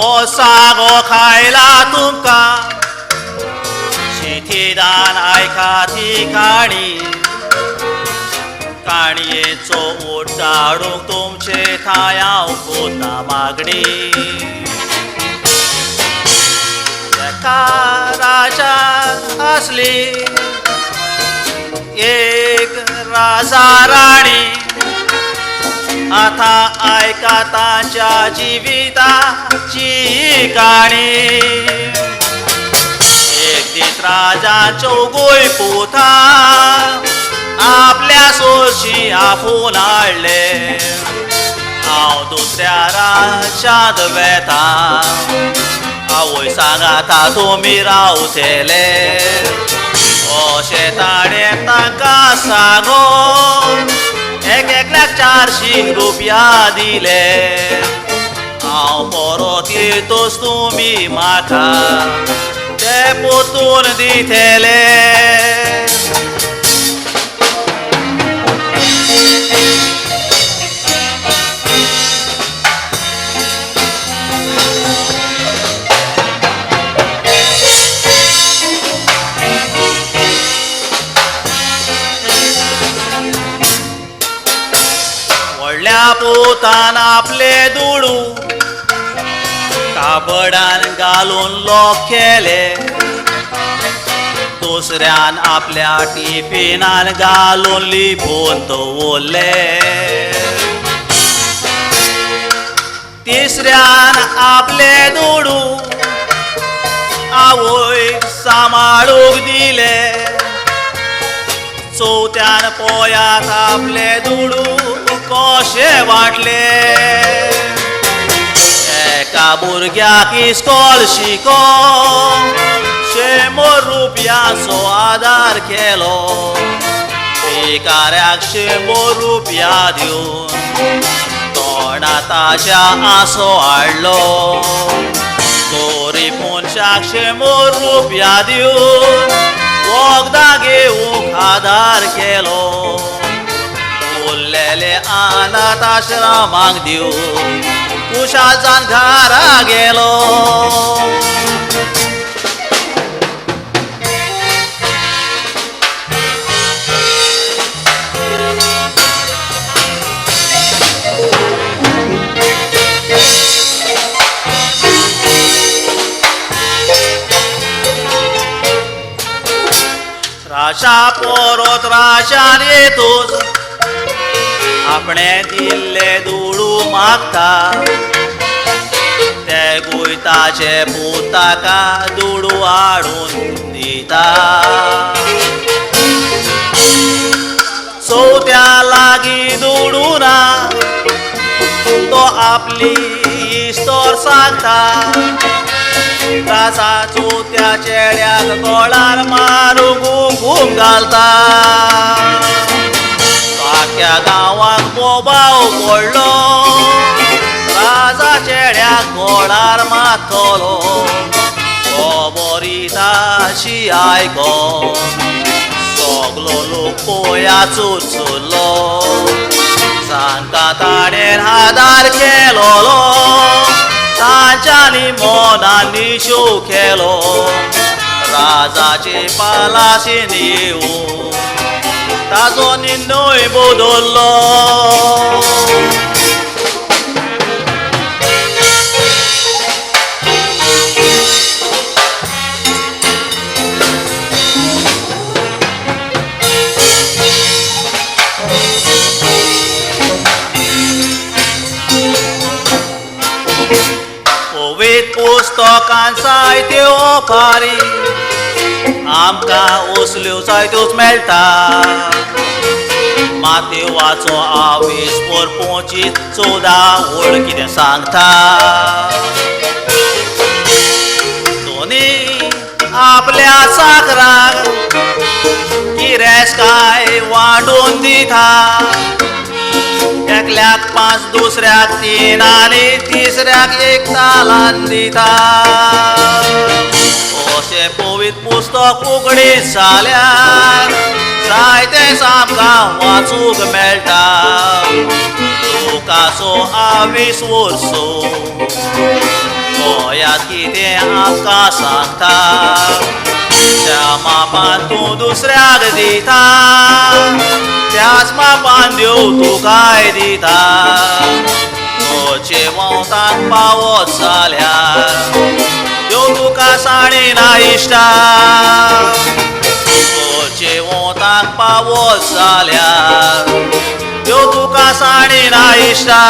हो सागो खायला तुमकां शिथिदान आयका ती काणी काणयेचो ओट काडूंक तुमचे थंय हांव कोता मागणी एका राजा आसली एक राजा राणी आता आयका तांच्या जिविताची काणी एक दीस राजाच्यो गोंय पुता आपल्या सोशी आपूण हाडले हांव दुसऱ्या राज्यांत वेता आवय सांगाता तुमी रावतले अशें ताणें तांकां सांगून एकल्याक 400 रुपया दिले हांव परत येतोच तुमी म्हाका ते पोतून दितले व्हडल्या पोतान आपले दुडू काबडान घालून लॉक केले दुसऱ्यान आपल्या टिफिनान घालून लिपोवन दवरले तिसऱ्यान आपले दुडू आवयक सांबाळूंक दिले चवथ्यान पोयात आपले दुडू कशे वाटले एका भुरग्याक इस्कॉल शिकोवंक 100 रुपयाचो आदार केलो भिकाऱ्याक 100 रुपया दिवन तोंडा ताच्या आसो हाडलो गरीब मनशाक 100 रुपया दिवन वखदां घेवंक आदार केलो उरलेले अनाथ आश्रमांक दिवन कुशाल जावन घरा गेलो राजा परत राजान येतोच आपणे दिल्ले दुडू मागता ते गोंयताचे पुताका दुडू हाडून दिता चवथ्या लागीं दुडू ना तो आपली इस्तोर सांगता राजा चवथ्या चेड्याक गोळार मारूंक घुम घालता आख्या गांवाक बोबाव पडलो राजा चेड्याक गोळार मारतलो खबर ताची आयकोन सगलो लोक पोयाचो चुरलो जांकां ताणें आदार केलोलो तांच्यांनी मोनांनी शोव केलो राजाचे पालाशीन येवून ताजो निर्णय बदल्लो पवित्र पुस्तकांत जायत्यो ओपारी आमकां असल्यो जायत्योच मेळटा मातेवाचो आवेश परपोंचीत 14 वळ कितें सांगता दोनी आपल्या चाकराक गिरेस्तकाय वांटून दिता एकल्याक 5 दुसऱ्याक 3 आनी तिसऱ्याक 1 तालांत दिता अशें पवित्र पुस्तक उगडीत जाल्यार जायतें आमकां वाचूंक मेळटा लोकाचो 20 वर्सो गोंयांत कितें आमकां सांगता त्या मापान तूं दुसऱ्याक दिता त्याच मापान देव तुकाय दिता तुजे वंताक पावत जाल्यार देव तुका साडीना इश्टा तुजे वंताक पावत जाल्यार देव तुका साडीना इश्टा